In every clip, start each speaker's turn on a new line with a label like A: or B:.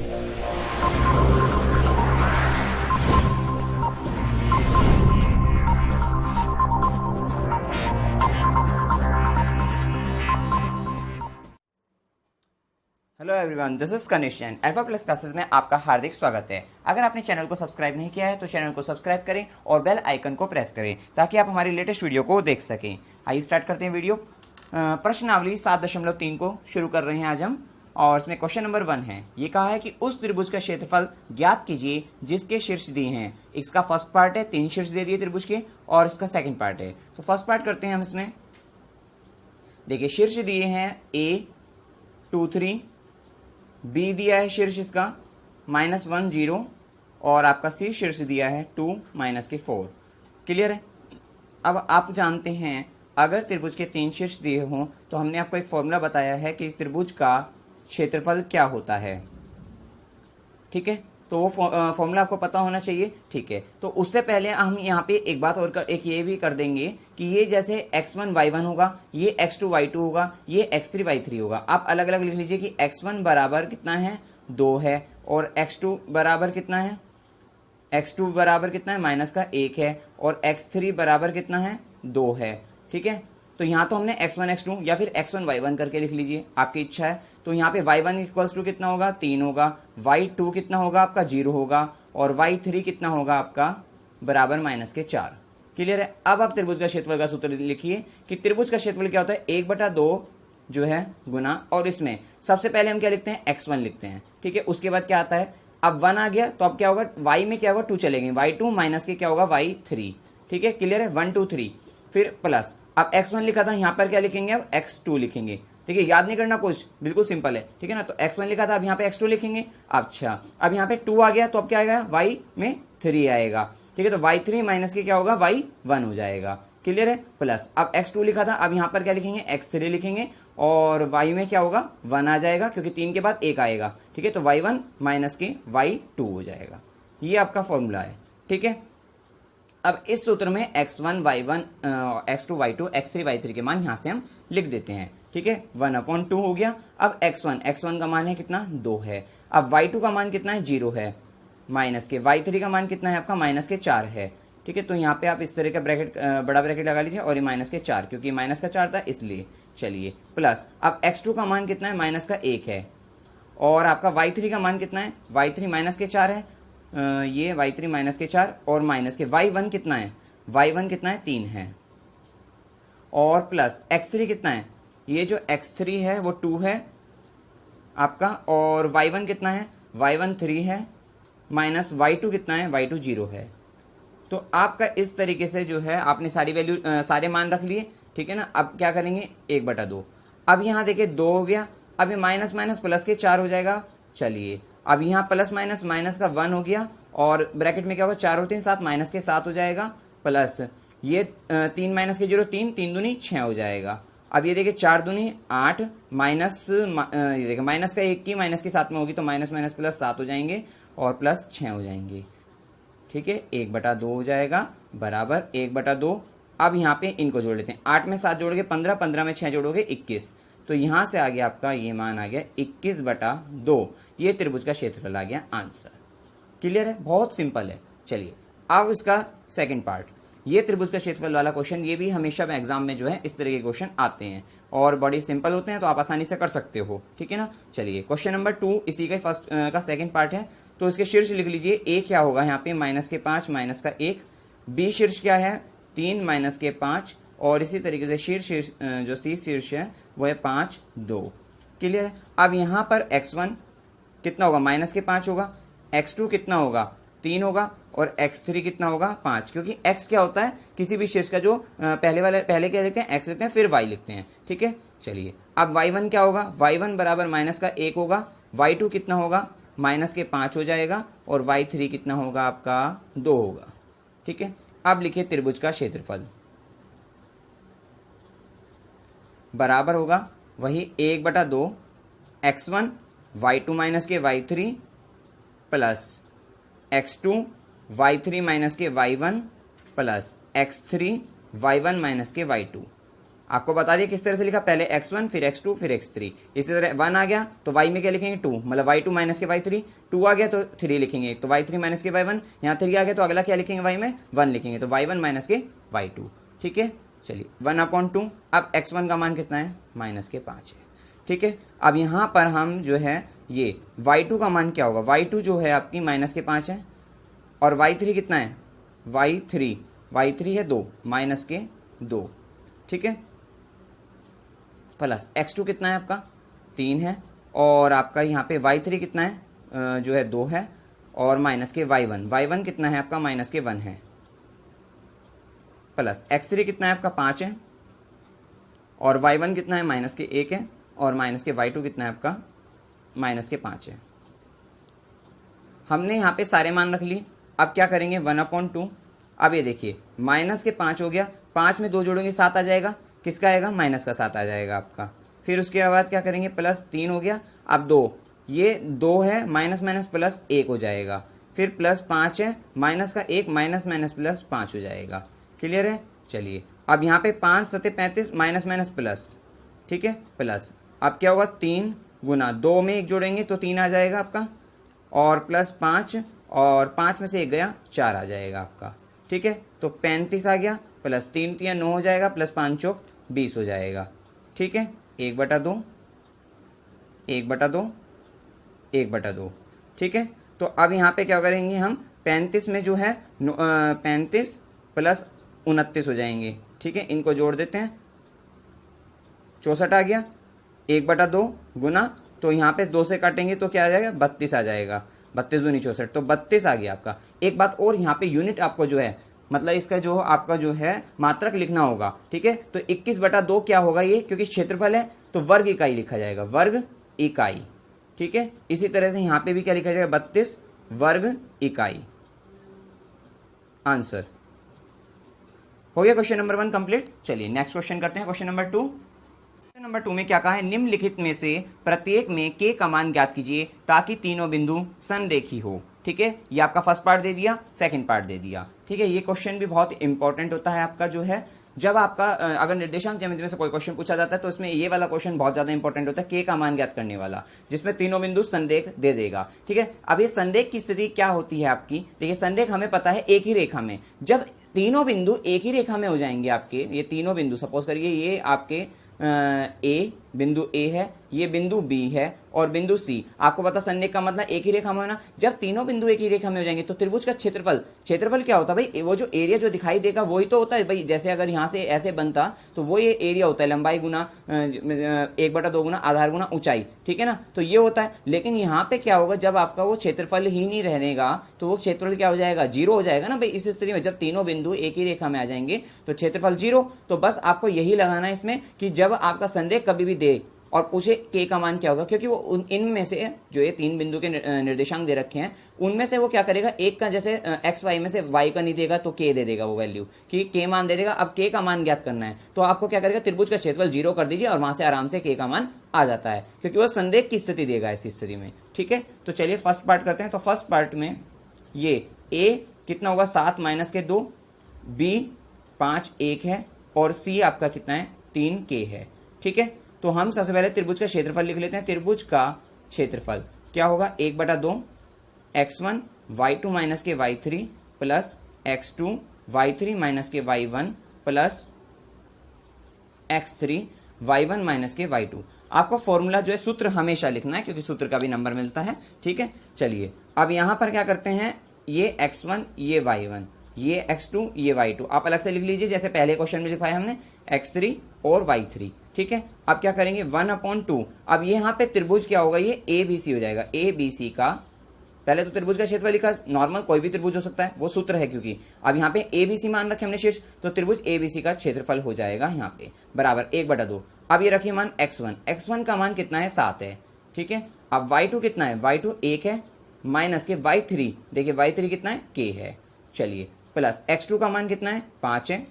A: Hello everyone, this is Kanishk and alpha plus classes में आपका हार्दिक स्वागत है। अगर आपने चैनल को सब्सक्राइब नहीं किया है तो चैनल को सब्सक्राइब करें और बेल आइकन को प्रेस करें ताकि आप हमारी लेटेस्ट वीडियो को देख सकें। आइए स्टार्ट करते हैं वीडियो। प्रश्नावली 7.3 को शुरू कर रहे हैं आज हम, और इसमें क्वेश्चन नंबर 1 है। ये कहा है कि उस त्रिभुज का क्षेत्रफल ज्ञात कीजिए जिसके शीर्ष दिए हैं। इसका फर्स्ट पार्ट है, 3 शीर्ष दे दिए त्रिभुज के, और इसका सेकंड पार्ट है। तो फर्स्ट पार्ट करते हैं हम। इसमें देखिए शीर्ष दिए हैं A 2 3, बी दिया है शीर्ष इसका -1 0, और आपका सी शीर्ष दिया है 2 -4। क्लियर है। अब आप जानते हैं अगर त्रिभुज के 3 शीर्ष दिए हों तो हमने आपको एक फॉर्मूला बताया है कि त्रिभुज का क्षेत्रफल क्या होता है। ठीक है, तो वो फॉर्मूला आपको पता होना चाहिए। ठीक है, तो उससे पहले हम यहाँ पे एक बात और एक ये भी कर देंगे कि ये जैसे x1 y1 होगा, ये x2 y2 होगा, ये x3 y3 होगा। आप अलग अलग लिख लीजिए कि x1 बराबर कितना है 2 है, और x2 बराबर कितना है, x2 बराबर कितना है -1 है, और x3 बराबर कितना है 2 है। ठीक है, तो यहाँ तो हमने x1 x2 या फिर x1 y1 करके लिख लीजिए, आपकी इच्छा है। तो यहाँ पे y1 इक्वल्स टू कितना होगा 3 होगा, y2 कितना होगा आपका 0 होगा, और y3 कितना होगा आपका बराबर -4। क्लियर है। अब आप त्रिभुज का क्षेत्रफल का सूत्र लिखिए कि त्रिभुज का क्षेत्रफल क्या होता है 1/2 जो है गुना, और इसमें सबसे पहले हम क्या लिखते हैं x1 लिखते हैं। ठीक है, उसके बाद क्या आता है, अब 1 आ गया तो अब क्या होगा, y में क्या होगा 2 चलेंगे, y2 माइनस के क्या होगा y3। ठीक है, क्लियर है। 1 2 3 फिर प्लस, अब x1 लिखा था, यहाँ पर क्या लिखेंगे, अब x2 लिखेंगे। ठीक है, याद नहीं करना कुछ, बिल्कुल सिंपल है। ठीक है ना, तो x1 लिखा था, अब यहाँ पे x2 लिखेंगे। अच्छा, अब यहाँ पे 2 आ गया तो अब क्या आएगा, y में 3 आएगा। ठीक है, तो y3 माइनस के क्या होगा y1 हो जाएगा। क्लियर है। प्लस अब x2 लिखा था, अब यहाँ पर क्या लिखेंगे x3 लिखेंगे, और y में क्या होगा 1 आ जाएगा क्योंकि 3 के बाद 1 आएगा। ठीक है, तो y1 माइनस के y2 हो जाएगा। ये आपका फॉर्मूला है। ठीक है, अब इस सूत्र में x1 y1 x2 y2 x3 y3 के मान यहां से हम लिख देते हैं। ठीक है, 1/2 हो गया। अब x1 का मान है कितना 2 है। अब y2 का मान कितना है 0 है, माइनस के y3 का मान कितना है आपका -4 है। ठीक है, तो यहाँ पे आप इस तरह का ब्रैकेट बड़ा ब्रैकेट लगा लीजिए, और ये -4 क्योंकि -4 था इसलिए। चलिए, प्लस अब x2 का मान कितना है -1 है, और आपका y3 का मान कितना है, y3 -4 है, ये y3 -4, और माइनस के y1 कितना है, y1 कितना है 3 है, और प्लस x3 कितना है, ये जो x3 है वो 2 है आपका, और y1 कितना है, y1 3 है, माइनस y2 कितना है, y2 0 है। तो आपका इस तरीके से जो है आपने सारी वैल्यू सारे मान रख लिए। ठीक है ना, अब क्या करेंगे 1/2। अब यहाँ देखिए 2 हो गया, अब ये माइनस माइनस प्लस के 4 हो जाएगा। चलिए, अब यहाँ प्लस माइनस माइनस का 1 हो गया, और ब्रैकेट में क्या होगा 4 और 3 7, माइनस के 7 हो जाएगा, प्लस ये 3 माइनस के 0 3 3 दूनी 6 हो जाएगा। अब ये देखिए 4 दूनी 8, माइनस ये देखिए माइनस का 1 की माइनस के 7 में होगी तो माइनस माइनस प्लस 7 हो जाएंगे, और प्लस 6 हो जाएंगे। ठीक है, 1/2 हो जाएगा बराबर 1/2। अब यहाँ पे इनको जोड़ लेते हैं, 8 में 7 जोड़ोगे 15, 15 में 6 जोड़ोगे 21, तो यहां से आ गया आपका ये मान आ गया 21/2। ये त्रिभुज का क्षेत्रफल आ गया आंसर। क्लियर है, बहुत सिंपल है। चलिए, अब इसका सेकंड पार्ट, ये त्रिभुज का क्षेत्रफल वाला क्वेश्चन, ये भी हमेशा एग्जाम में जो है इस तरह के क्वेश्चन आते हैं, और बड़ी सिंपल होते हैं, तो आप आसानी से कर सकते हो। ठीक है ना। चलिए, क्वेश्चन नंबर 2 इसी का फर्स्ट का सेकंड पार्ट है, तो इसके शीर्ष लिख लीजिए। ए क्या होगा यहाँ पे -5 -1, बी शीर्ष क्या है 3 -5, और इसी तरीके से शीर्ष जो सी शीर्ष है वो है 5 2। क्लियर है। अब यहाँ पर x1 कितना होगा -5 होगा, x2 कितना होगा 3 होगा, और x3 कितना होगा 5, क्योंकि x क्या होता है किसी भी शीर्ष का जो पहले क्या लिखते हैं x लिखते हैं फिर y लिखते हैं। ठीक है, चलिए, अब y1 क्या होगा, y1 बराबर -1 होगा, y2 कितना होगा -5 हो जाएगा, और y3 कितना होगा आपका 2 होगा। ठीक है, अब लिखिए त्रिभुज का क्षेत्रफल बराबर होगा वही 1/2 x1 y2 माइनस के y3 plus x2 y3 minus के y1 plus x3 y1 minus के y2। आपको बता दिया किस तरह से लिखा, पहले x1 फिर x2 फिर x3, इसी तरह 1 आ गया तो y में क्या लिखेंगे 2, मतलब y2 माइनस के y3, 2 आ गया तो 3 लिखेंगे तो y3 माइनस के y1, यहाँ 3 आ गया तो अगला क्या लिखेंगे y में 1 लिखेंगे तो y1 माइनस के y2। ठीक है, चलिए 1/2। अब x1 का मान कितना है, माइनस के 5 है। ठीक है, अब यहाँ पर हम जो है ये y2 का मान क्या होगा, y2 जो है आपकी माइनस के 5 है और y3 कितना है, y3 है 2 माइनस के 2। ठीक है, प्लस x2 कितना है आपका 3 है और आपका यहाँ पे y3 कितना है जो है 2 है और माइनस के y1 कितना है आपका माइनस के 1 है, प्लस x3 कितना है आपका 5 है और y1 कितना है माइनस के 1 है और माइनस के y2 कितना है आपका माइनस के 5 है। हमने यहाँ पे सारे मान रख लिए। अब क्या करेंगे 1/2। अब ये देखिए माइनस के 5 हो गया, 5 में 2 जोड़ेंगे 7 आ जाएगा, किसका आएगा माइनस का 7 आ जाएगा आपका। फिर उसके बाद क्या करेंगे प्लस 3 हो गया, अब 2, ये 2 है माइनस माइनस प्लस 1 हो जाएगा, फिर प्लस 5 है माइनस का 1 माइनस माइनस प्लस 5 हो जाएगा। क्लियर है, चलिए अब यहाँ पे 5 7 35 माइनस माइनस प्लस, ठीक है प्लस, अब क्या होगा 3 गुना 2 में 1 जोड़ेंगे तो 3 आ जाएगा आपका और प्लस 5 और 5 में से 1 गया 4 आ जाएगा आपका। ठीक है, तो 35 आ गया, प्लस 3 3 9 हो जाएगा, प्लस 5 चौक 20 हो जाएगा। ठीक है, 1/2 1/2 1/2। ठीक है, तो अब यहाँ पे क्या करेंगे हम 35 में जो है 35 प्लस 29 हो जाएंगे। ठीक है, इनको जोड़ देते हैं 64 आ गया, 1/2 गुना, तो यहाँ पे 2 से काटेंगे तो क्या आ जाएगा 32 आ जाएगा, 32 दूनी 64, तो 32 आ गया आपका। एक बात और, यहाँ पे यूनिट आपको जो है मतलब इसका जो आपका जो है मात्रक लिखना होगा। ठीक है, तो 21/2 क्या होगा ये, क्योंकि क्षेत्रफल है तो वर्ग इकाई लिखा जाएगा, वर्ग इकाई। ठीक है, इसी तरह से यहाँ पे भी क्या लिखा जाएगा 32 वर्ग इकाई। आंसर हो गया क्वेश्चन नंबर 1 कंप्लीट। चलिए नेक्स्ट क्वेश्चन करते हैं, क्वेश्चन नंबर 2। नंबर 2 में क्या कहा है, निम्नलिखित में से प्रत्येक में k का मान ज्ञात कीजिए ताकि तीनों बिंदु संरेखी हो। ठीक है, ये आपका फर्स्ट पार्ट दे दिया, सेकंड पार्ट दे दिया। ठीक है, ये क्वेश्चन भी बहुत इंपॉर्टेंट होता है आपका जो है, जब आपका अगर निर्देशांक ज्यामिति में से कोई क्वेश्चन पूछा जाता है तो इसमें ये वाला क्वेश्चन बहुत ज्यादा इंपॉर्टेंट होता है, k का मान ज्ञात करने वाला, जिसमें तीनों बिंदु संरेख दे देगा। ठीक है, अब ये संरेख की स्थिति क्या होती है आपकी, देखिए संरेख हमें पता है एक ही रेखा में, जब तीनों बिंदु एक ही रेखा में हो जाएंगे आपके, ये तीनों बिंदु सपोज करिए ये आपके ए बिंदु ए है, ये बिंदु बी है और बिंदु सी, आपको पता संरेख का मतलब एक ही रेखा में होना। जब तीनों बिंदु एक ही रेखा में हो जाएंगे तो त्रिभुज का क्षेत्रफल क्या होता है भाई, वो जो एरिया जो दिखाई देगा वही तो होता है भाई। जैसे अगर यहाँ से ऐसे बनता तो वो ये एरिया होता है, लंबाई गुना 1/2 गुना आधार गुना ऊंचाई। ठीक है ना, तो ये होता है। लेकिन यहाँ पे क्या होगा, जब आपका वो क्षेत्रफल ही नहीं रहेगा तो वो क्षेत्रफल क्या हो जाएगा, 0 हो जाएगा ना भाई। इस स्थिति में जब तीनों बिंदु एक ही रेखा में आ जाएंगे तो क्षेत्रफल 0। तो बस आपको यही लगाना है इसमें कि जब आपका संरेख कभी भी दे और पूछे k का मान क्या होगा, क्योंकि वो इनमें से जो ये 3 बिंदु के निर्देशांक दे रखे हैं उनमें से वो क्या करेगा, एक का जैसे x y में से y का नहीं देगा तो k दे देगा, वो वैल्यू कि k मान दे देगा। अब k का मान ज्ञात करना है तो आपको क्या करेगा, त्रिभुज का क्षेत्रफल 0 कर दीजिए और वहां से आराम से k का मान आ जाता है, क्योंकि वो संरेख की स्थिति देगा इस स्थिति में। ठीक है, तो चलिए फर्स्ट पार्ट करते हैं। तो फर्स्ट पार्ट में ये a कितना होगा 7 माइनस के 2, b 5 1 है और c आपका कितना है 3k है। ठीक है, तो हम सबसे पहले त्रिभुज का क्षेत्रफल लिख लेते हैं। त्रिभुज का क्षेत्रफल क्या होगा 1/2 x1 y2 माइनस के y3 plus x2 y3 minus के y1 plus x3 y1 minus के y2। आपको फॉर्मूला जो है सूत्र हमेशा लिखना है, क्योंकि सूत्र का भी नंबर मिलता है। ठीक है, चलिए अब यहां पर क्या करते हैं, ये x1 ये y1 ये x2 ये y2 आप अलग से लिख लीजिए, जैसे पहले क्वेश्चन में लिखवाया हमने x3 और y3। ठीक है, अब क्या करेंगे 1/2। अब ये यहाँ पे त्रिभुज क्या होगा, ये ABC हो जाएगा। ABC का पहले तो त्रिभुज का क्षेत्रफल लिखा, नॉर्मल कोई भी त्रिभुज हो सकता है, वो सूत्र है क्योंकि। अब यहाँ पे ABC मान रखे हमने शीर्ष, तो त्रिभुज ABC का क्षेत्रफल हो जाएगा यहाँ पे बराबर 1/2। अब ये रखिए मान x1 का मान कितना है 7 है। ठीक है, अब y2 कितना है, y2 1 है माइनस के y3, देखिए y3 कितना है k है। चलिए प्लस x2 का मान कितना है 5 है,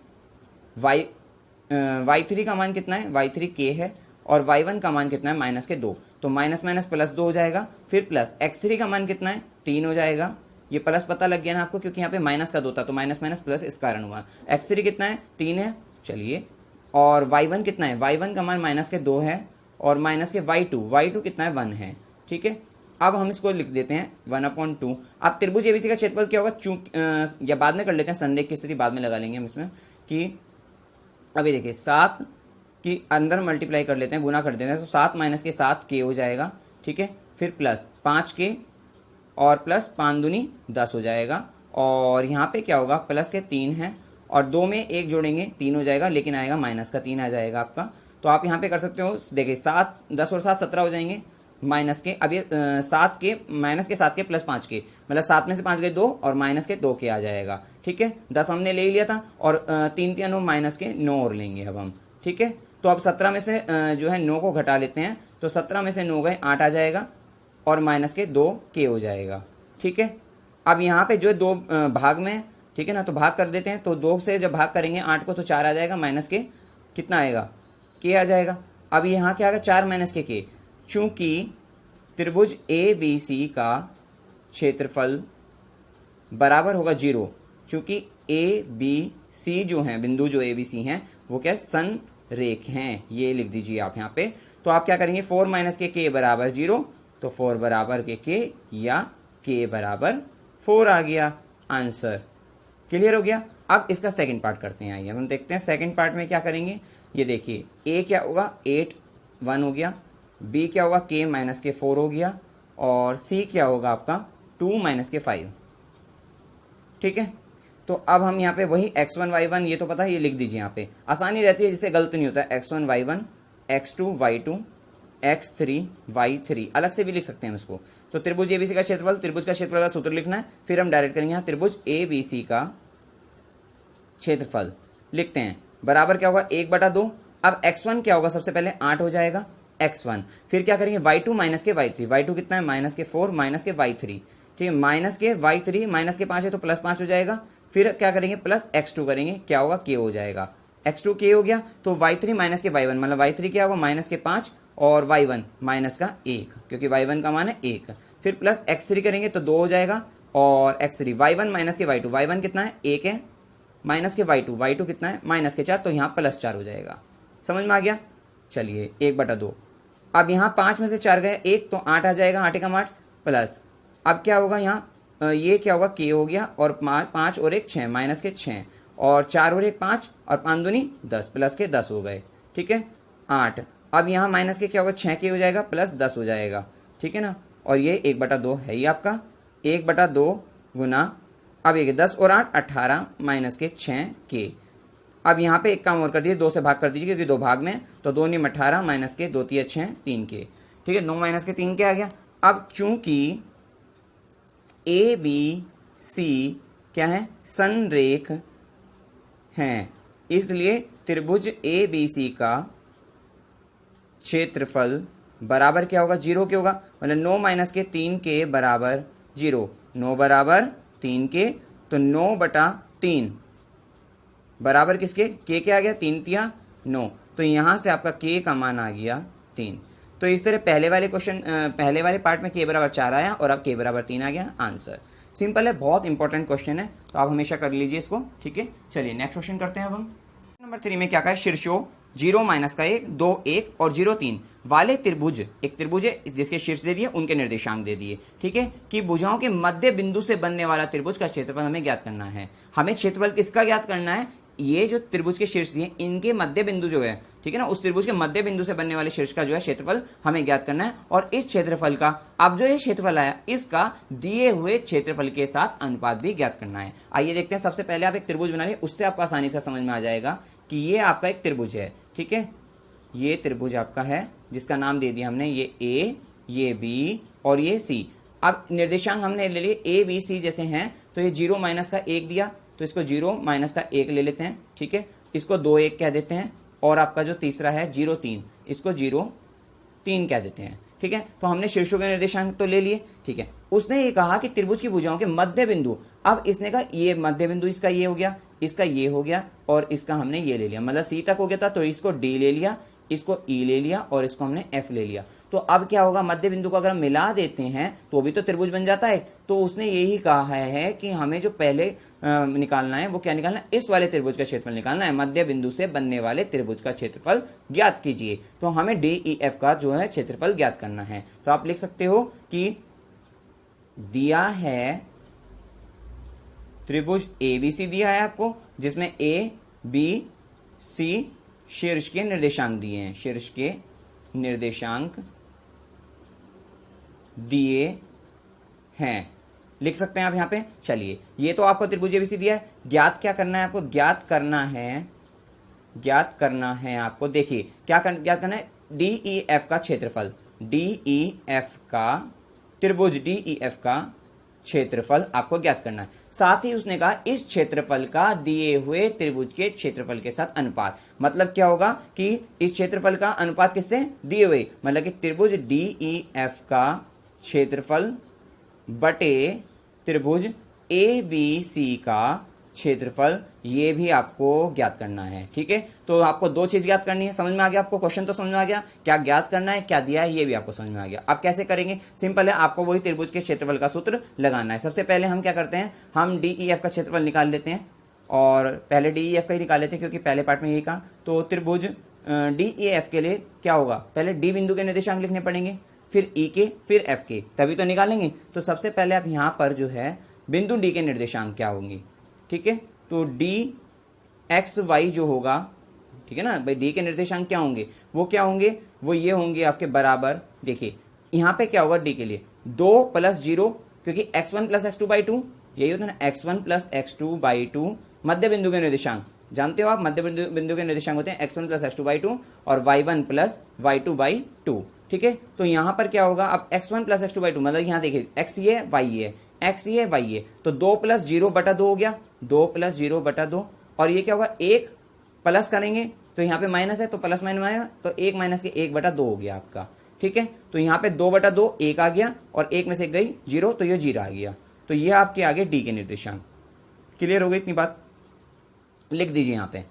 A: y3 का मान कितना है y3 k है और y1 का मान कितना है माइनस के 2, तो माइनस माइनस प्लस 2 हो जाएगा। फिर प्लस x3 का मान कितना है 3 हो जाएगा। ये प्लस पता लग गया ना आपको, क्योंकि यहाँ पे माइनस का 2 था तो माइनस माइनस प्लस इस कारण हुआ। x3 कितना है 3 है। चलिए और y1 कितना है, y1 का मान माइनस के 2 है और माइनस के y2 कितना है 1 है। ठीक है, अब हम इसको लिख देते हैं 1/2। अब त्रिभुज एबीसी का क्षेत्रफल क्या होगा, चूंकि या बाद में कर लेते हैं, संरेख की स्थिति बाद में लगा लेंगे हम इसमें कि अभी देखिए 7 की अंदर मल्टीप्लाई कर लेते हैं, गुना कर देते हैं, तो 7 माइनस के 7 के हो जाएगा। ठीक है, फिर प्लस 5 के और प्लस 5 दूनी 10 हो जाएगा। और यहाँ पे क्या होगा, प्लस के 3 है और 2 में 1 जोड़ेंगे 3 हो जाएगा, लेकिन आएगा माइनस का 3 आ जाएगा आपका। तो आप यहाँ पे कर सकते हो, देखिए 7 10 और 7 17 हो जाएंगे, माइनस के अब ये 7 के माइनस के 7 के प्लस 5 के, मतलब 7 में से 5 गए 2 और माइनस के 2 के आ जाएगा। ठीक है, 10 हमने ले लिया था और 3 3 9 माइनस के 9 और लेंगे अब हम। ठीक है, तो अब 17 में से जो है 9 को घटा लेते हैं, तो 17 में से 9 गए 8 आ जाएगा और माइनस के 2 के हो जाएगा। ठीक है, अब यहाँ पे जो 2 भाग में, ठीक है ना, तो भाग कर देते हैं, तो 2 से जब भाग करेंगे 8 को तो 4 आ जाएगा, माइनस के कितना आएगा, के आ जाएगा। अब यहाँ क्या आएगा, 4 माइनस के। चूंकि त्रिभुज ए बी सी का क्षेत्रफल बराबर होगा 0, चूंकि ए बी सी जो हैं बिंदु, जो ए बी सी हैं वो क्या संरेख हैं, ये लिख दीजिए आप यहाँ पे। तो आप क्या करेंगे, 4 माइनस के बराबर 0, तो 4 बराबर के या के बराबर 4 आ गया आंसर। क्लियर हो गया। अब इसका सेकंड पार्ट करते हैं, आइए हम देखते हैं सेकंड पार्ट में क्या करेंगे। ये देखिए ए क्या होगा, 8 1 हो गया, बी क्या होगा, के माइनस के 4 हो गया, और सी क्या होगा आपका 2 माइनस के 5। ठीक है, तो अब हम यहाँ पे वही x1 y1 ये तो पता है, ये लिख दीजिए यहाँ पे, आसानी रहती है, जिससे गलत नहीं होता है। x1 y1 x2 y2 x3 y3 अलग से भी लिख सकते हैं हम इसको। तो त्रिभुज एबीसी का क्षेत्रफल, त्रिभुज का क्षेत्रफल का सूत्र लिखना है, फिर हम डायरेक्ट करेंगे यहाँ त्रिभुज एबीसी का क्षेत्रफल लिखते हैं, बराबर क्या होगा 1/2। अब x1 क्या होगा, सबसे पहले 8 हो जाएगा x1, फिर क्या करेंगे y2 माइनस के y3, y2 कितना है माइनस के 4 माइनस के y3। ठीक है, माइनस के y3 माइनस के 5 है तो प्लस 5 हो जाएगा, फिर क्या करेंगे प्लस x2 करेंगे, क्या होगा k हो जाएगा, x2 k हो गया। तो y3 माइनस के y1, मतलब y3 क्या होगा माइनस के 5 और y1 माइनस का 1, क्योंकि y1 का मान है 1, फिर प्लस x3 करेंगे तो 2 हो जाएगा, और x3 y1 माइनस के y2, y1 कितना है 1 है, माइनस के y2, y2 कितना है माइनस के 4, तो यहाँ प्लस 4 हो जाएगा। समझ में आ गया। चलिए 1/2। अब यहाँ 5 में से 4 गए 1, तो 8 आ जाएगा, 8 एकम 8 प्लस, अब क्या होगा यहाँ ये क्या होगा k हो गया, और 5 और 1 6 माइनस के 6, और 4 और 1 5 और 5 दूनी 10 प्लस के 10 हो गए। ठीक है, 8। अब यहाँ माइनस के क्या होगा 6 के हो जाएगा, प्लस 10 हो जाएगा। ठीक है ना, और ये 1/2 है ही आपका, 1/2 गुना, अब ये 10 और 8 18 माइनस के 6 के। अब यहाँ पे एक काम और कर दीजिए, 2 से भाग कर दीजिए, क्योंकि 2 भाग में, तो 2 9 18 माइनस के 2 3 6 3 के। ठीक है, 9 माइनस के 3 के आ गया। अब चूंकि ए बी सी क्या है, संरेख हैं, इसलिए त्रिभुज ए बी सी का क्षेत्रफल बराबर क्या होगा 0 के होगा, मतलब 9 माइनस के 3 के बराबर 0, 9 बराबर 3 के, तो 9/3 बराबर किसके, के आ गया, 3 तिया 9, तो यहाँ से आपका के का मान आ गया 3। तो इस तरह पहले वाले पार्ट में के बराबर 4 आया और अब के बराबर 3 आ गया आंसर। सिंपल है, बहुत इंपॉर्टेंट क्वेश्चन है, तो आप हमेशा कर लीजिए इसको। ठीक है, चलिए नेक्स्ट क्वेश्चन करते हैं। अब हम नंबर 3 में क्या कहा है, शीर्षों 0 माइनस का 1 2 1 और 0 3 वाले त्रिभुज, एक त्रिभुज है जिसके शीर्ष दे दिए, उनके निर्देशांक दे दिए। ठीक है, कि भुजाओं के मध्य बिंदु से बनने वाला त्रिभुज का क्षेत्रफल हमें ज्ञात करना है। हमें क्षेत्रफल किसका ज्ञात करना है, ये जो त्रिभुज के शीर्ष दिए इनके मध्य बिंदु जो है, ठीक है ना, उस त्रिभुज के मध्य बिंदु से बनने वाले शीर्ष का जो है क्षेत्रफल हमें ज्ञात करना है। और इस क्षेत्रफल का, अब जो ये क्षेत्रफल आया, इसका दिए हुए क्षेत्रफल के साथ अनुपात भी ज्ञात करना है। आइए देखते हैं। सबसे पहले आप एक त्रिभुज बना लीजिए, उससे आपको आसानी से समझ में आ जाएगा कि ये आपका एक त्रिभुज है। ठीक है, ये त्रिभुज आपका है जिसका नाम दे दिया हमने, ये ए, ये बी और ये सी। अब निर्देशांक हमने ले लिए ए बी सी जैसे हैं, तो ये 0 माइनस का 1 दिया, तो इसको 0 माइनस का 1 ले लेते हैं। ठीक है, इसको 2 1 कह देते हैं, और आपका जो तीसरा है 0 3, इसको 0 3 कह देते हैं। ठीक है, तो हमने शीर्षों के निर्देशांक तो ले लिए। ठीक है, उसने ये कहा कि त्रिभुज की भुजाओं के मध्य बिंदु, अब इसने कहा ये मध्य बिंदु इसका ये हो गया, इसका ये हो गया, और इसका हमने ये ले लिया, मतलब सी तक हो गया था, तो इसको डी ले लिया, इसको ई ले लिया और इसको हमने एफ ले लिया। तो अब क्या होगा, मध्य बिंदु को अगर हम मिला देते हैं तो भी तो त्रिभुज बन जाता है। तो उसने यही कहा है कि हमें जो पहले निकालना है वो क्या निकालना है, इस वाले त्रिभुज का क्षेत्रफल निकालना है। मध्य बिंदु से बनने वाले त्रिभुज का क्षेत्रफल ज्ञात कीजिए। तो हमें डी ई एफ का जो है क्षेत्रफल ज्ञात करना है। तो आप लिख सकते हो कि दिया है त्रिभुज एबीसी दिया है आपको, जिसमें ए बी सी शीर्ष के निर्देशांक दिए हैं, शीर्ष के निर्देशांक दिए हैं, लिख सकते हैं आप यहां पे। चलिए, ये तो आपको त्रिभुज एबीसी दिया है। ज्ञात क्या करना है आपको, ज्ञात करना है आपको। देखिए ज्ञात करना है डीईएफ का क्षेत्रफल, डीईएफ का त्रिभुज डीईएफ का क्षेत्रफल आपको ज्ञात करना है। साथ ही उसने कहा इस क्षेत्रफल का दिए हुए त्रिभुज के क्षेत्रफल के साथ अनुपात। मतलब क्या होगा कि इस क्षेत्रफल का अनुपात किससे, दिए हुए, मतलब कि त्रिभुज डीईएफ का क्षेत्रफल बटे त्रिभुज एबीसी का क्षेत्रफल, ये भी आपको ज्ञात करना है। ठीक है, तो आपको दो चीज ज्ञात करनी है। समझ में आ गया आपको, क्वेश्चन तो समझ में आ गया, क्या ज्ञात करना है, क्या दिया है, ये भी आपको समझ में आ गया। अब कैसे करेंगे, सिंपल है, आपको वही त्रिभुज के क्षेत्रफल का सूत्र लगाना है। सबसे पहले हम क्या करते हैं, हम डीईएफ का क्षेत्रफल निकाल लेते हैं, और पहले डीईएफ का ही निकाल लेते हैं क्योंकि पहले पार्ट में यही कहा। तो त्रिभुज डीईएफ के लिए क्या होगा, पहले डी बिंदु के निर्देशांक लिखने पड़ेंगे, फिर ई के, फिर एफ के, तभी तो निकालेंगे। तो सबसे पहले आप यहाँ पर जो है बिंदु डी के निर्देशांक क्या होंगे। ठीक है, तो डी एक्स वाई जो होगा, ठीक है ना भाई, डी के निर्देशांक क्या होंगे, वो क्या होंगे, वो ये होंगे आपके बराबर। देखिए यहाँ पे क्या होगा डी के लिए 2 + 0, क्योंकि x1 + x2/2 यही होता है ना, x1 + x2/2 मध्य बिंदु के निर्देशांक जानते हो आप, मध्य बिंदु के निर्देशांक होते हैं x1 + x2/2 और y1 + y2/2। ठीक है, तो यहाँ पर क्या होगा, अब x1 + x2/2 मतलब यहाँ देखिए x ये y ये x ये y ये, तो 2 + 0/2 हो गया, 2 + 0/2। और ये क्या होगा, 1 प्लस करेंगे तो यहाँ पे माइनस है, तो प्लस माइनस आया, तो 1 - के 1/2 हो गया आपका। ठीक है, तो यहाँ पे 2/2 1 आ गया, और 1 में से गई 0, तो ये 0 आ गया। तो ये आपके आगे डी के निर्देशांक। क्लियर हो गई इतनी बात, लिख दीजिए यहाँ पे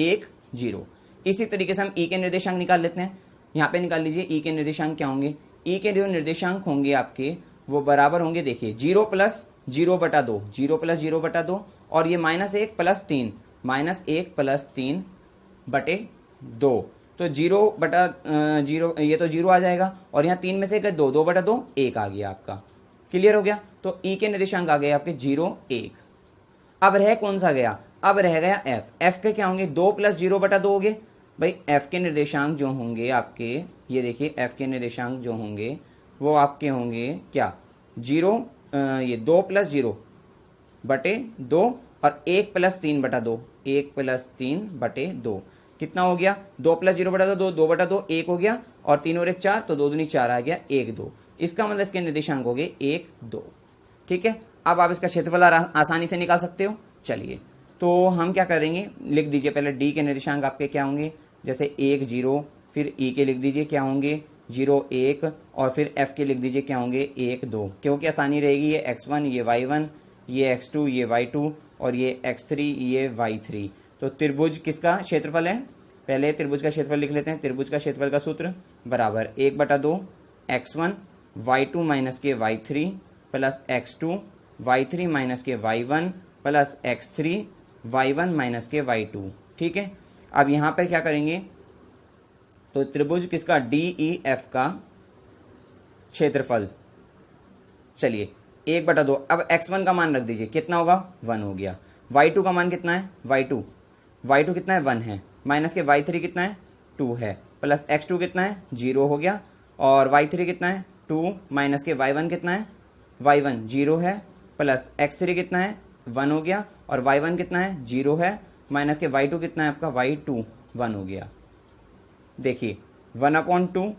A: 1 0। इसी तरीके से हम ई के निर्देशांक निकाल लेते हैं। यहाँ पे निकाल लीजिए ई के निर्देशांक क्या होंगे, ई के जो निर्देशांक होंगे आपके वो बराबर होंगे, देखिए 0 + 0/2, 0 + 0/2, और ये -1 + 3, -1 + 3/2, तो 0/0, ये तो 0 आ जाएगा, और यहाँ 3 में से 2, 2/2 1 आ गया आपका। क्लियर हो गया, तो ई के निर्देशांक आ गए आपके 0 1। अब रह कौन सा गया, अब रह गया एफ। एफ के क्या होंगे, 2 + 0/2 हो गए भाई। एफ के निर्देशांक जो होंगे आपके, ये देखिए एफ के निर्देशांक जो होंगे वो आपके होंगे क्या, 0, ये 2 + 0/2 और 1 + 3/2, 1 + 3/2 कितना हो गया, 2 + 0/2 2/2 1 हो गया, और 3 और 1 4, तो 2 दूनी 4 आ गया, 1 2। इसका मतलब इसके निर्देशांक हो गए 1 2। ठीक है, अब आप इसका क्षेत्रफल आसानी से निकाल सकते हो। चलिए, तो हम क्या करेंगे, लिख दीजिए पहले डी के निर्देशांक आपके क्या होंगे, जैसे 1 0, फिर ई के लिख दीजिए क्या होंगे 0 1, और फिर एफ के लिख दीजिए क्या होंगे 1 2, क्योंकि आसानी रहेगी। ये x1 ये y1, ये x2 ये y2, और ये x3 ये y3। तो त्रिभुज किसका क्षेत्रफल है, पहले त्रिभुज का क्षेत्रफल लिख लेते हैं। त्रिभुज का क्षेत्रफल का सूत्र बराबर 1/2 x1 y2 - के y3 प्लस x2 y3 - के y1 प्लस x3 y1 - के y2। ठीक है, अब यहाँ पे क्या करेंगे, तो त्रिभुज किसका, डीईएफ का क्षेत्रफल। चलिए 1/2, अब x1 का मान रख दीजिए, कितना होगा 1 हो गया। y2 का मान कितना है, y2 कितना है 1 है, माइनस के y3 कितना है 2 है, प्लस x2 कितना है 0 हो गया, और y3 कितना है 2, माइनस के y1 कितना है, y1 0 है, प्लस x3 कितना है 1 हो गया, और y1 कितना है 0 है, माइनस के y2 कितना है आपका y2 1 हो गया। देखिए 1/2,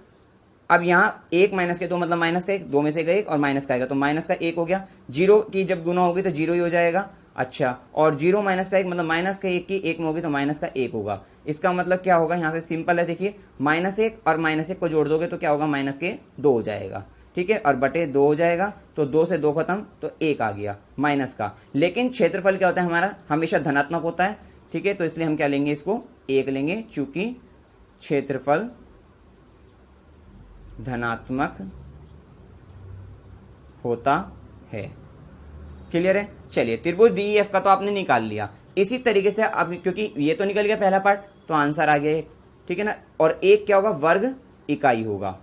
A: अब यहाँ 1 - के 2 मतलब माइनस का 1, 2 में से गए और माइनस का आएगा, तो माइनस का 1 हो गया। 0 की जब गुना होगी तो 0 ही हो जाएगा। अच्छा, और 0 - का 1 मतलब माइनस का 1 की 1 में होगी तो माइनस का 1 होगा। इसका मतलब क्या होगा, यहाँ पे सिंपल है, देखिए -1 और -1 को जोड़ दोगे तो क्या होगा, -2 हो जाएगा। ठीक है, और बटे 2 हो जाएगा, तो 2 से 2 खत्म, तो 1 आ गया माइनस का। लेकिन क्षेत्रफल क्या होता है हमारा, हमेशा धनात्मक होता है। ठीक है, तो इसलिए हम क्या लेंगे, इसको 1 लेंगे, चूंकि क्षेत्रफल धनात्मक होता है। क्लियर है? चलिए, त्रिभुज डीईएफ का तो आपने निकाल लिया। इसी तरीके से अब क्योंकि ये तो निकल गया पहला पार्ट, तो आंसर आ गया एक, ठीक है ना। और एक क्या होगा? वर्ग इकाई होगा,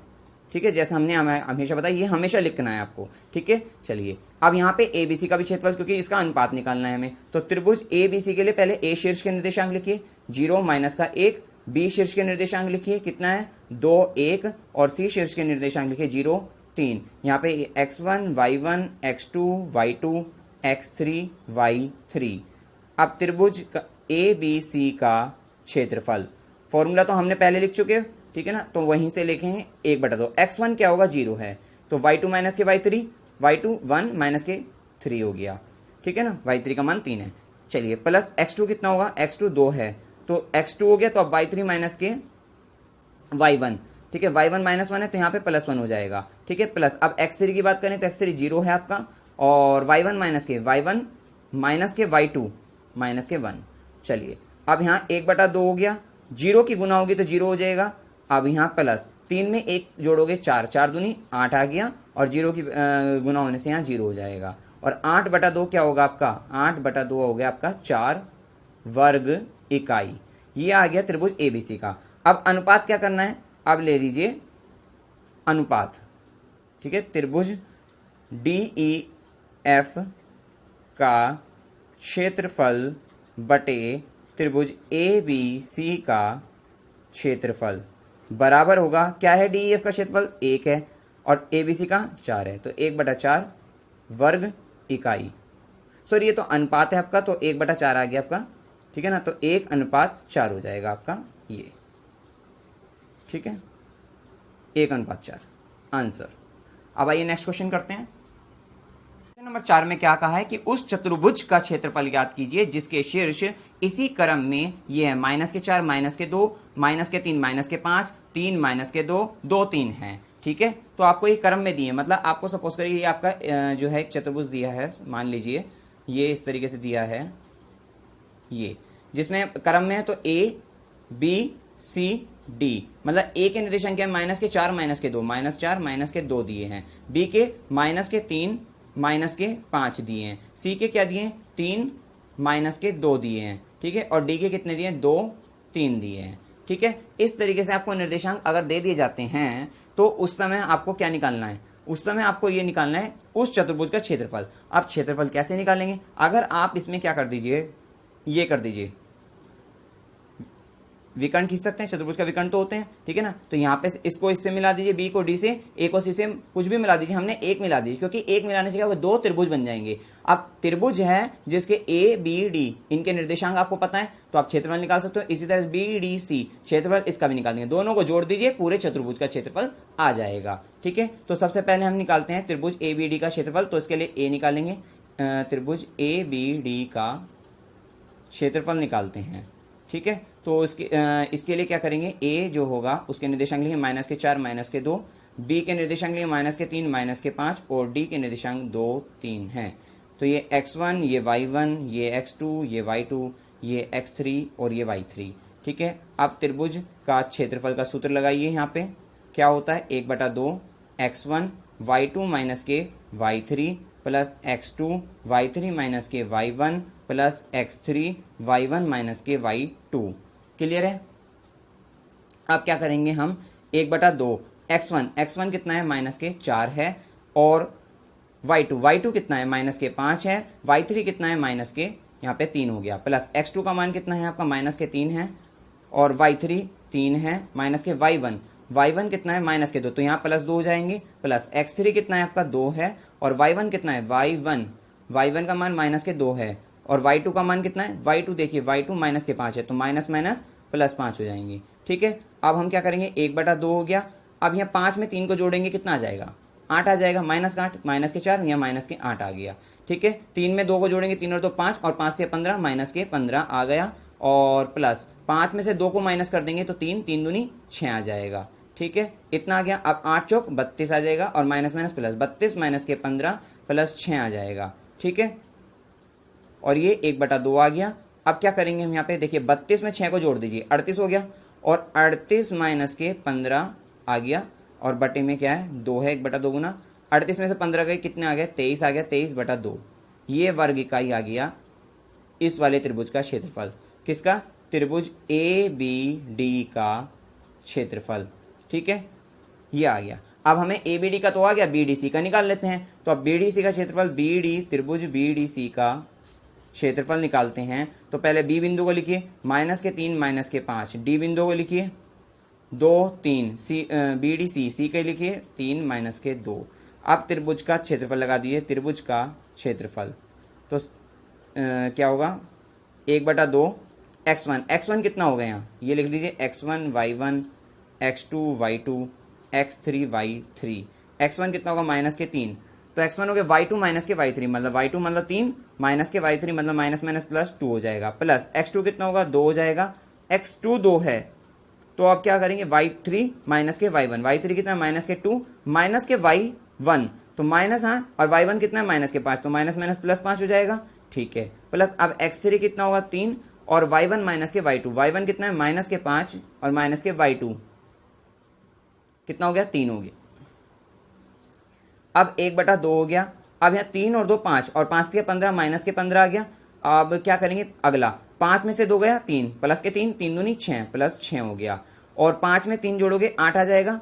A: ठीक है। जैसे हमने हमेशा बताया, ये हमेशा लिखना है आपको, ठीक है। चलिए, अब यहाँ पे एबीसी का भी क्षेत्रफल, क्योंकि इसका अनुपात निकालना है हमें, तो त्रिभुज एबीसी के लिए पहले ए शीर्ष के निर्देशांक लिखिए 0 माइनस का 1, बी शीर्ष के निर्देशांक लिखिए कितना है 2 1, और सी शीर्ष के निर्देशांक लिखिए 0 3। यहाँ पे x1 y1 x2 y2 x3 y3। अब त्रिभुज ए बी सी का क्षेत्रफल, फॉर्मूला तो हमने पहले लिख चुके हैं, ठीक है ना, तो वहीं से लिखेंगे 1/2। x1 क्या होगा? 0 है, तो y2 माइनस के y3, y2 1 माइनस के 3 हो गया, ठीक है ना। y3 का मान 3 है। चलिए, प्लस x2 कितना होगा? x2 2 है, तो x2 हो गया, तो अब y3 माइनस के y1, ठीक है। y1 माइनस 1 है, तो यहाँ पे प्लस 1 हो जाएगा, ठीक है। प्लस अब x3 की बात करें तो x3 0 है आपका, और y1 माइनस के y2 माइनस के 1। चलिए, अब यहाँ 1/2 हो गया, 0 की गुना होगी तो 0 हो जाएगा। अब यहाँ प्लस 3 में 1 जोड़ोगे 4, 4 दूनी 8 आ गया, और 0 की गुना होने से यहाँ 0 हो जाएगा। और 8/2 क्या होगा आपका? 8/2 हो गया आपका 4 वर्ग इकाई। ये आ गया त्रिभुज एबीसी का। अब अनुपात क्या करना है? अब ले लीजिए अनुपात, ठीक है। त्रिभुज डीईएफ का क्षेत्रफल बटे त्रिभुज एबीसी का क्षेत्रफल बराबर होगा, क्या है? डीईएफ का क्षेत्रफल 1 है और एबीसी का 4 है, तो 1/4 वर्ग इकाई। सॉरी, ये तो अनुपात है आपका, तो 1/4 आ गया आपका, ठीक है ना। तो 1/4 हो जाएगा आपका ये, ठीक है, 1/4 आंसर। अब आइए नेक्स्ट क्वेश्चन करते हैं। नंबर 4 में क्या कहा है कि उस चतुर्भुज का क्षेत्रफल ज्ञात कीजिए जिसके शीर्ष इसी क्रम में ये है -4 -2 -3 -5 3 -2 2 3 है, ठीक है। तो आपको ये क्रम में दिए, मतलब आपको सपोज करिए ये आपका जो है चतुर्भुज दिया है, मान लीजिए ये इस तरीके से दिया है, ये जिसमें क्रम में है, तो A B C D, मतलब A के निर्देशांक क्या है? -4 -2 -4 -2 दिए हैं, B के -3 -5 दिए हैं, C के क्या दिए हैं? 3 -2 दिए हैं, ठीक है। और D के कितने दिए हैं? 2 3 दिए हैं, ठीक है। इस तरीके से आपको निर्देशांक अगर दे दिए जाते हैं तो उस समय आपको क्या निकालना है? उस समय आपको ये निकालना है उस चतुर्भुज का क्षेत्रफल। आप क्षेत्रफल कैसे निकालेंगे? अगर आप इसमें क्या कर दीजिए, ये कर दीजिए, विकर्ण खींच सकते हैं, चतुर्भुज का विकर्ण तो होते हैं, ठीक है ना। तो यहाँ पे इसको इससे मिला दीजिए, बी को डी से, ए को सी से, कुछ भी मिला दीजिए। हमने एक मिला दीजिए, क्योंकि एक मिलाने से क्या होगा? 2 त्रिभुज बन जाएंगे। अब त्रिभुज है जिसके ए बी डी इनके निर्देशांक आपको पता है, तो आप क्षेत्रफल निकाल सकते हो। इसी तरह बी डी सी क्षेत्रफल इसका भी निकाल देंगे, दोनों को जोड़ दीजिए, पूरे चतुर्भुज का क्षेत्रफल आ जाएगा, ठीक है। तो सबसे पहले हम निकालते हैं त्रिभुज ए बी डी का क्षेत्रफल, तो इसके लिए ए निकालेंगे, त्रिभुज ए बी डी का क्षेत्रफल निकालते हैं, ठीक है। तो इसके लिए क्या करेंगे? ए जो होगा उसके निर्देशांक लिए -4 -2, बी के निर्देशांक लिए -3 -5, और डी के निर्देशांक 2 3 हैं। तो ये x1, ये y1, ये x2, ये y2, ये x3 और ये y3, ठीक है। अब त्रिभुज का क्षेत्रफल का सूत्र लगाइए। यहाँ पे क्या होता है? 1/2 x1 y2 माइनस के y3 plus x2 y3 minus के y1 plus x3 y1 minus के y2। क्लियर है? अब क्या करेंगे हम? 1/2 x1 कितना है? -4 है, और y2 कितना है? -5 है, y3 कितना है? यहाँ पे 3 हो गया, प्लस x2 का मान कितना है आपका? -3 है, और y3 3 है, माइनस के y1 कितना है? -2, तो यहाँ +2 हो जाएंगे, प्लस x3 कितना है आपका? 2 है, और y1 कितना है? y1 का मान -2 है, और y2 का मान कितना है? y2 देखिए, y2 -5 है, तो माइनस माइनस +5 हो जाएंगे, ठीक है। अब हम क्या करेंगे? 1/2 हो गया। अब यहाँ 5 में 3 को जोड़ेंगे, कितना आ जाएगा? 8 आ जाएगा, -8 -4 या -8 आ गया, ठीक है। 3 में 2 को जोड़ेंगे, 3 और 2 5, और 5 से 15 -15 आ गया, और प्लस 5 में से 2 को माइनस कर देंगे तो 3 दूनी 6 आ जाएगा, ठीक है। इतना आ गया। अब 8 चौक 32 आ जाएगा, और माइनस माइनस प्लस 32 -15 प्लस 6 आ जाएगा, ठीक है। और ये 1/2 आ गया। अब क्या करेंगे हम? यहाँ पे देखिए, 32 में 6 को जोड़ दीजिए, 38 हो गया, और 38 माइनस के 15 आ गया, और बटे में क्या है 2 है, 1/2 गुना 38 में से 15 गए, कितने आ गए 23 आ गया, 23/2 ये वर्ग इकाई आ गया इस वाले त्रिभुज का क्षेत्रफल। किसका? त्रिभुज ए बी डी का क्षेत्रफल। ठीक है, ये आ गया। अब हमें ए बी डी का तो आ गया, बी डी सी का निकाल लेते हैं। तो अब बी डी सी का क्षेत्रफल, बी डी त्रिभुज बी डी सी का क्षेत्रफल निकालते हैं। तो पहले बी बिंदु को लिखिए, -3 -5, डी बिंदु को लिखिए 2 3, सी बी डी सी के लिखिए 3 -2। अब त्रिभुज का क्षेत्रफल लगा दीजिए, त्रिभुज का क्षेत्रफल तो क्या होगा 1/2 x1 कितना हो गया यहाँ, ये लिख लीजिए x1 y1 x2 y2 x3 y3। x1 कितना होगा -3, तो x1 हो गया y2 -y3, मतलब y2 मतलब 3 -y3 मतलब -+2 हो जाएगा, प्लस x2 कितना होगा 2 हो जाएगा, x2 2 है तो अब क्या करेंगे y3 -y1, y3 कितना -2 -y1 तो माइनस, हाँ, और y1 कितना है -5 तो -+5 हो जाएगा। ठीक है, प्लस अब x3 कितना होगा 3 और y1 -y2, y1 कितना है -5 और -y2 कितना हो गया 3 हो गया। अब 1/2 हो गया। अब यहाँ 3 और 2 5 और 5 के 15 -15 आ गया। अब क्या करेंगे अगला, 5 में से 2 गया 3 प्लस के 3 3 दूनी 6 प्लस 6 हो गया, और 5 में 3 जोड़ोगे 8 आ जाएगा,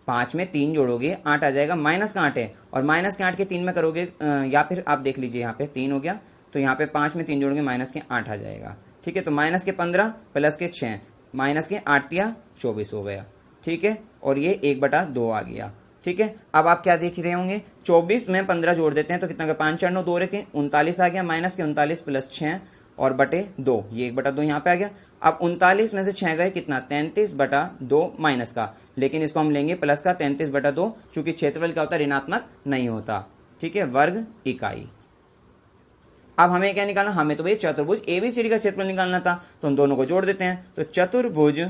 A: 5 में 3 जोड़ोगे 8 आ जाएगा, माइनस का 8 है और माइनस के 8 के 3 में करोगे या फिर आप देख लीजिए यहाँ पे 3 हो गया, तो यहाँ पे 5 में 3 जोड़ोगे माइनस के 8 आ जाएगा। ठीक है, तो माइनस के 15 प्लस के 6 माइनस के 8 या 24 हो गया। ठीक है, और ये 1/2 आ गया। ठीक है, अब आप क्या देख रहे होंगे 24 में 15 जोड़ देते हैं तो कितना, 5 4 9 2 रखे 39 आ गया, माइनस के 39 प्लस 6 और बटे 2, ये 1/2 यहाँ पे आ गया। अब 39 में से 6 गए कितना 33/2 माइनस का, लेकिन इसको हम लेंगे प्लस का 33/2 चूंकि क्षेत्रफल क्या होता है ऋणात्मक नहीं होता। ठीक है, वर्ग इकाई। अब हमें क्या निकालना, हमें तो भाई चतुर्भुज एबीसीडी का क्षेत्रफल निकालना था, तो हम दोनों को जोड़ देते हैं। तो चतुर्भुज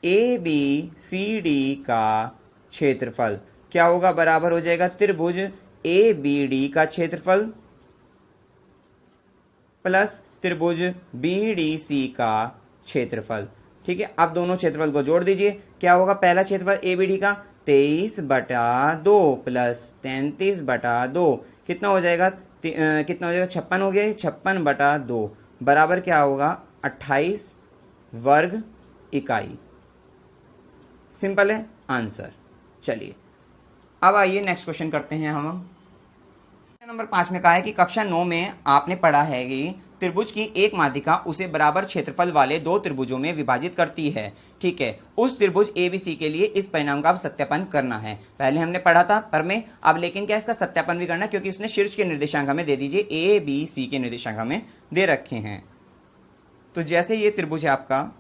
A: एबीसीडी का क्षेत्रफल क्या होगा, बराबर हो जाएगा त्रिभुज एबीडी का क्षेत्रफल प्लस त्रिभुज बीडीसी का क्षेत्रफल। ठीक है, अब दोनों क्षेत्रफल को जोड़ दीजिए, क्या होगा पहला क्षेत्रफल एबीडी का 23/2 प्लस 33/2 कितना हो जाएगा, कितना हो जाएगा 56 हो गया, 56/2 बराबर क्या होगा 28 वर्ग इकाई। सिंपल है आंसर। चलिए अब आइए नेक्स्ट क्वेश्चन करते हैं हम। नंबर 5 में कहा है कि कक्षा 9 में आपने पढ़ा है कि त्रिभुज की एक माध्यिका उसे बराबर क्षेत्रफल वाले 2 त्रिभुजों में विभाजित करती है। ठीक है, उस त्रिभुज एबीसी के लिए इस परिणाम का अब सत्यापन करना है। पहले हमने पढ़ा था पर में, अब लेकिन क्या इसका सत्यापन भी करना है क्योंकि उसने शीर्ष के निर्देशांक हमें दे दीजिए, ए बी सी के निर्देशांक हमें दे रखे हैं। तो जैसे ये त्रिभुज है आपका,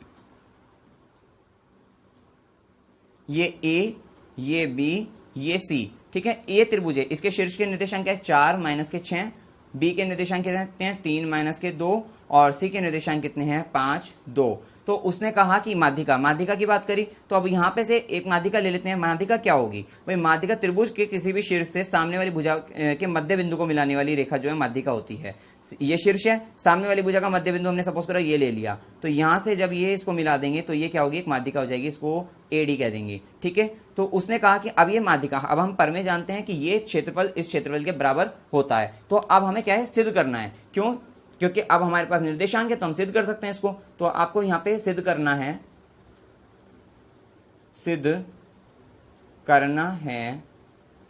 A: ये ए, ये बी, ये सी। ठीक है, ये त्रिभुज है, इसके शीर्ष के निर्देशांक क्या है 4 माइनस के 6, बी के निर्देशांक कितने हैं 3 माइनस के 2 और सी के निर्देशांक कितने हैं 5 2। तो उसने कहा कि माध्यिका की बात करी, तो अब यहाँ पे से एक माध्यिका ले लेते हैं। माध्यिका क्या होगी भाई, माध्यिका त्रिभुज के किसी भी शीर्ष से सामने वाली भुजा के मध्य बिंदु को मिलाने वाली रेखा जो है माध्यिका होती है। ये शीर्ष है, सामने वाली भुजा का मध्य बिंदु हमने सपोज करा ये ले लिया, तो यहाँ से जब ये इसको मिला देंगे तो ये क्या होगी एक माध्यिका हो जाएगी, इसको एडी कह देंगे। ठीक है, तो उसने कहा कि अब ये माध्यिका, अब हम पर में जानते हैं कि ये क्षेत्रफल इस क्षेत्रफल के बराबर होता है, तो अब हमें क्या है सिद्ध करना है। क्यों, क्योंकि अब हमारे पास निर्देशांक है तो हम सिद्ध कर सकते हैं इसको। तो आपको यहां पे सिद्ध करना है,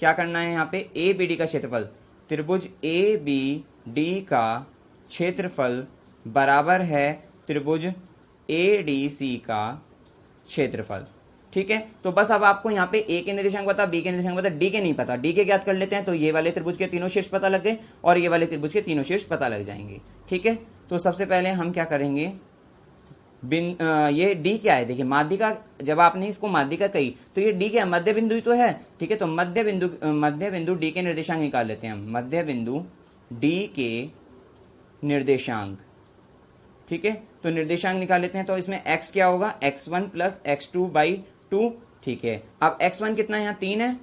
A: क्या करना है यहाँ पे ए बी डी का क्षेत्रफल, त्रिभुज ए बी डी का क्षेत्रफल बराबर है त्रिभुज ए डी सी का क्षेत्रफल। ठीक है, तो बस अब आपको यहाँ पे ए के निर्देशांक पता, बी के निर्देशांक पता, डी के नहीं पता, डी के ज्ञात कर लेते हैं तो ये वाले त्रिभुज के तीनों शीर्ष पता लग गए और ये वाले त्रिभुज के तीनों शीर्ष पता लग जाएंगे। ठीक है, तो सबसे पहले हम क्या करेंगे, ये डी क्या है, देखिए माध्यिका, जब आपने इसको माध्यिका कही तो ये डी क्या है, मध्य बिंदु ही तो है। ठीक है, तो मध्य बिंदु डी के निर्देशांक निकाल लेते हैं हम, मध्य बिंदु डी के निर्देशांक। ठीक है, तो निर्देशांक निकाल लेते हैं, तो इसमें x क्या होगा x1 प्लस x2/2। ठीक है, अब x1 कितना है यहाँ 3 है,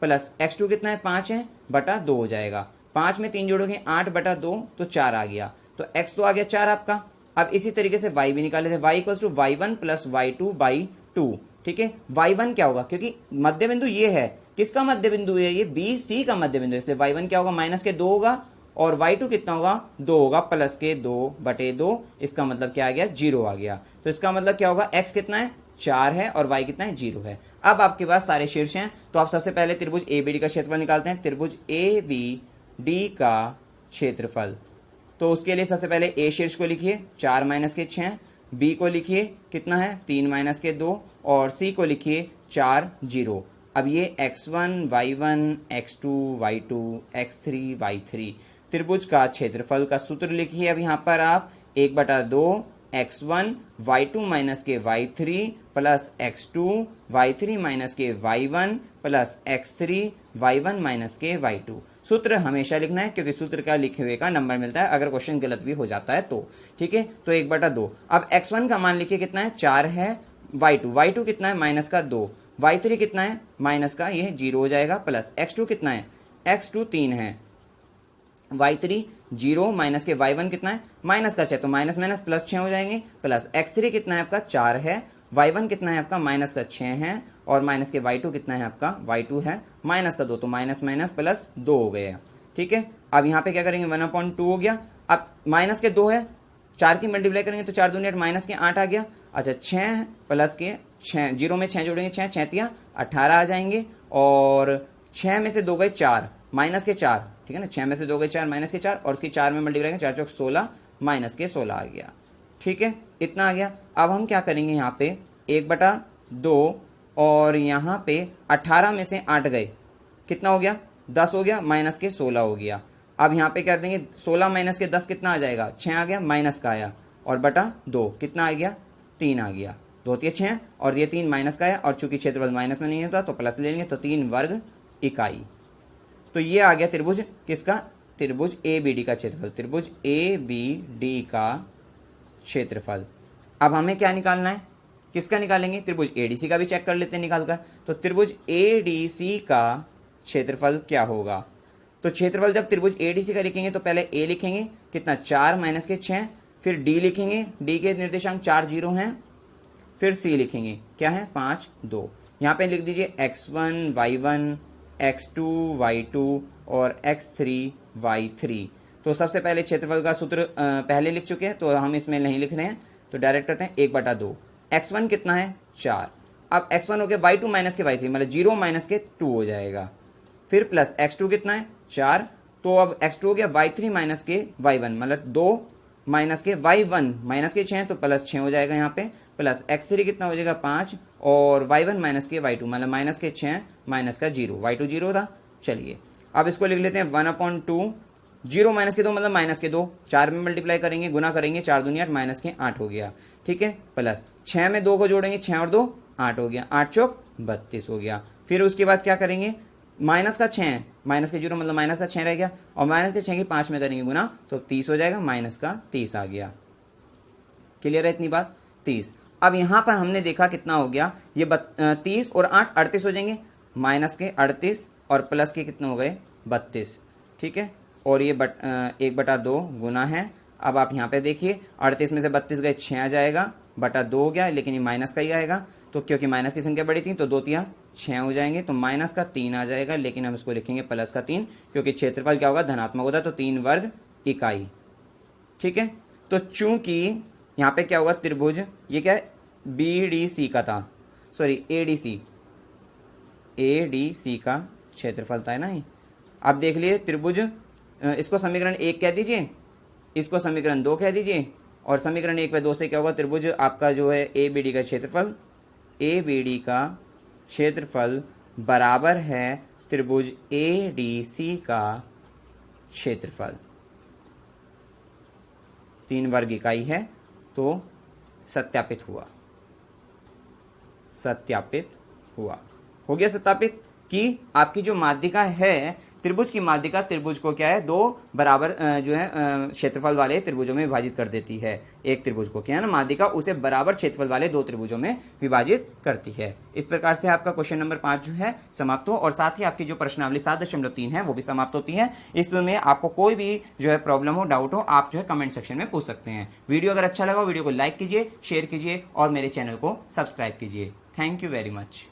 A: प्लस x2 कितना है 5 है, बटा 2 हो जाएगा। 5 में 3 जोड़ोगे 8/2 तो 4 आ गया, तो x तो आ गया 4 आपका, अब इसी तरीके से y भी निकाले थे, y equal to y1 plus y2/2। ठीक है, y1 क्या होगा, क्योंकि मध्य बिंदु ये है, किसका मध्य बिंदु है, ये बी सी का मध्य बिंदु है, इसलिए y1 क्या होगा, माइनस के 2 होगा, और y2 कितना होगा, 2 होगा, प्लस के 2/2। इसका मतलब क्या आ गया, 0 आ गया। तो इसका मतलब क्या होगा, x कितना है, 4 है, और y कितना है, 0 है। अब आपके पास सारे शीर्ष हैं, तो आप सबसे पहले त्रिभुज ABD का क्षेत्रफल निकालते हैं। त्रिभुज ABD का क्षेत्रफल, तो उसके लिए सबसे पहले A शीर्ष को लिखिए 4 माइनस के 6, B को लिखिए कितना है, 3 माइनस के 2, और C को लिखिए 4 0। अब ये x1 y1 x2 y2 x3 y3 त्रिभुज का क्षेत्रफल का सूत्र लिखिए। अब यहाँ पर आप 1/2 x1 y2 माइनस के y3 plus x2 y3 minus के y1 plus x3 y1 minus के y2। सूत्र हमेशा लिखना है, क्योंकि सूत्र का लिखे हुए का नंबर मिलता है अगर क्वेश्चन गलत भी हो जाता है तो। ठीक है, तो 1/2। अब x1 का मान लिखिए कितना है, 4 है, y2 कितना है, माइनस का 2, y3 कितना है, माइनस का, यह 0 हो जाएगा, प्लस x2 कितना है, x2 3 है, y3 0, माइनस के y1 कितना है, माइनस का 6, तो माइनस माइनस प्लस 6 हो जाएंगे, प्लस x3 कितना है आपका, 4 है, y1 कितना है आपका, माइनस का 6 है, और माइनस के y2 कितना है आपका, y2 है माइनस का 2, तो माइनस माइनस प्लस 2 हो गया। ठीक है, अब यहाँ पे क्या करेंगे, 1/2 हो गया। अब माइनस के 2 है, 4 की मल्टीप्लाई करेंगे तो 4 दूनी 8, माइनस के 8 आ गया। अच्छा, 6 प्लस के 6, 0 में 6 जोड़ेंगे, 6 6 18 आ जाएंगे, और 6 में से 2 गए 4, माइनस के 4। ठीक है ना, 6 में से 2 गए 4, माइनस के 4, और उसकी 4 में मल्टीप्लाई करेंगे, 4 चौक 16, माइनस के 16 आ गया। ठीक है, इतना आ गया। अब हम क्या करेंगे, यहाँ पे 1/2, और यहाँ पे 18 में से 8 गए, कितना हो गया, 10 हो गया, माइनस के 16 हो गया। अब यहाँ पे कर देंगे 16 माइनस के 10 कितना आ जाएगा, 6 आ गया, माइनस का आया, और बटा 2 कितना आ गया, 3 आ गया। 2 3 6, और ये 3 माइनस का आया, और चूंकि क्षेत्रफल माइनस में नहीं होता तो प्लस ले लेंगे, तो 3 वर्ग इकाई। तो ये आ गया त्रिभुज किसका, त्रिभुज ABD का क्षेत्रफल, त्रिभुज ABD का क्षेत्रफल। अब हमें क्या निकालना है, किसका निकालेंगे, त्रिभुज ADC का भी चेक कर लेते हैं निकालकर। तो त्रिभुज ADC का क्षेत्रफल क्या होगा, तो क्षेत्रफल जब त्रिभुज ADC का लिखेंगे तो पहले A लिखेंगे कितना, 4 माइनस के 6, फिर D लिखेंगे, D के निर्देशांक 4 0 हैं, फिर C लिखेंगे क्या है, 5 2। यहाँ पे लिख दीजिए x1 y1 x2 y2 और x3 y3। तो सबसे पहले क्षेत्रफल का सूत्र पहले लिख चुके हैं, तो हम इसमें नहीं लिख रहे हैं, तो डायरेक्ट करते हैं 1/2। x1 कितना है, 4, अब x1 हो गया y2 माइनस के y3, मतलब 0 माइनस के 2 हो जाएगा, फिर प्लस x2 कितना है, 4, तो अब x2 हो गया y3 माइनस के y1, मतलब 2 माइनस के y1, माइनस के 6, तो प्लस 6 हो जाएगा यहाँ पे, प्लस x3 कितना हो जाएगा, 5, और y1 माइनस के y2, मतलब माइनस के 6 माइनस का 0, y2 0 था। चलिए अब इसको लिख लेते हैं 1/2, 0 माइनस के 2 मतलब माइनस के 2, 4 में मल्टीप्लाई करेंगे, गुना करेंगे, 4 दूनी 8, माइनस के 8 हो गया। ठीक है, प्लस 6 में 2 को जोड़ेंगे, 6 और 2 8 हो गया, 8 चौक 32 हो गया। फिर उसके बाद क्या करेंगे, माइनस का 6, माइनस के 0 मतलब माइनस का 6 रह गया, और माइनस के 6 की 5 में करेंगे गुना, तो 30 हो जाएगा, माइनस का 30 आ गया। क्लियर है इतनी बात, 30। अब यहां पर हमने देखा कितना हो गया, ये 30 और 8 38 हो जाएंगे, माइनस के 38 और प्लस के कितने हो गए, 32। ठीक है, और ये 1/2 गुना है। अब आप यहाँ पे देखिए 38 में से 32 गए, 6 आ जाएगा, बटा 2 हो गया, लेकिन ये माइनस का ही आएगा, तो क्योंकि माइनस की संख्या बड़ी थी तो 2 3 6 हो जाएंगे, तो माइनस का 3 आ जाएगा, लेकिन हम इसको लिखेंगे प्लस का 3, क्योंकि क्षेत्रफल क्या होगा, धनात्मक होता है, तो 3 वर्ग इकाई। ठीक है, तो चूंकि यहाँ पे क्या होगा, त्रिभुज ये क्या है, BDC का था, सॉरी ADC का क्षेत्रफल था ना ये। अब देख लिए त्रिभुज, इसको समीकरण 1 कह दीजिए, इसको समीकरण 2 कह दीजिए, और समीकरण 1 पे 2 से क्या होगा, त्रिभुज आपका जो है ABD का क्षेत्रफल, ABD का क्षेत्रफल बराबर है त्रिभुज ADC का क्षेत्रफल, 3 वर्ग इकाई है, तो सत्यापित हुआ, हो गया सत्यापित कि आपकी जो माध्यिका है त्रिभुज की माध्यिका त्रिभुज को क्या है, दो बराबर जो है क्षेत्रफल वाले त्रिभुजों में विभाजित कर देती है। एक त्रिभुज को क्या है ना, माध्यिका उसे बराबर क्षेत्रफल वाले दो त्रिभुजों में विभाजित करती है। इस प्रकार से आपका क्वेश्चन नंबर 5 जो है समाप्त हो, और साथ ही आपकी जो प्रश्नावली 7.3 है वो भी समाप्त होती है। इसमें आपको कोई भी जो है प्रॉब्लम हो, डाउट हो, आप जो है कमेंट सेक्शन में पूछ सकते हैं। वीडियो अगर अच्छा लगा वीडियो को लाइक कीजिए, शेयर कीजिए और मेरे चैनल को सब्सक्राइब कीजिए। Thank you very much.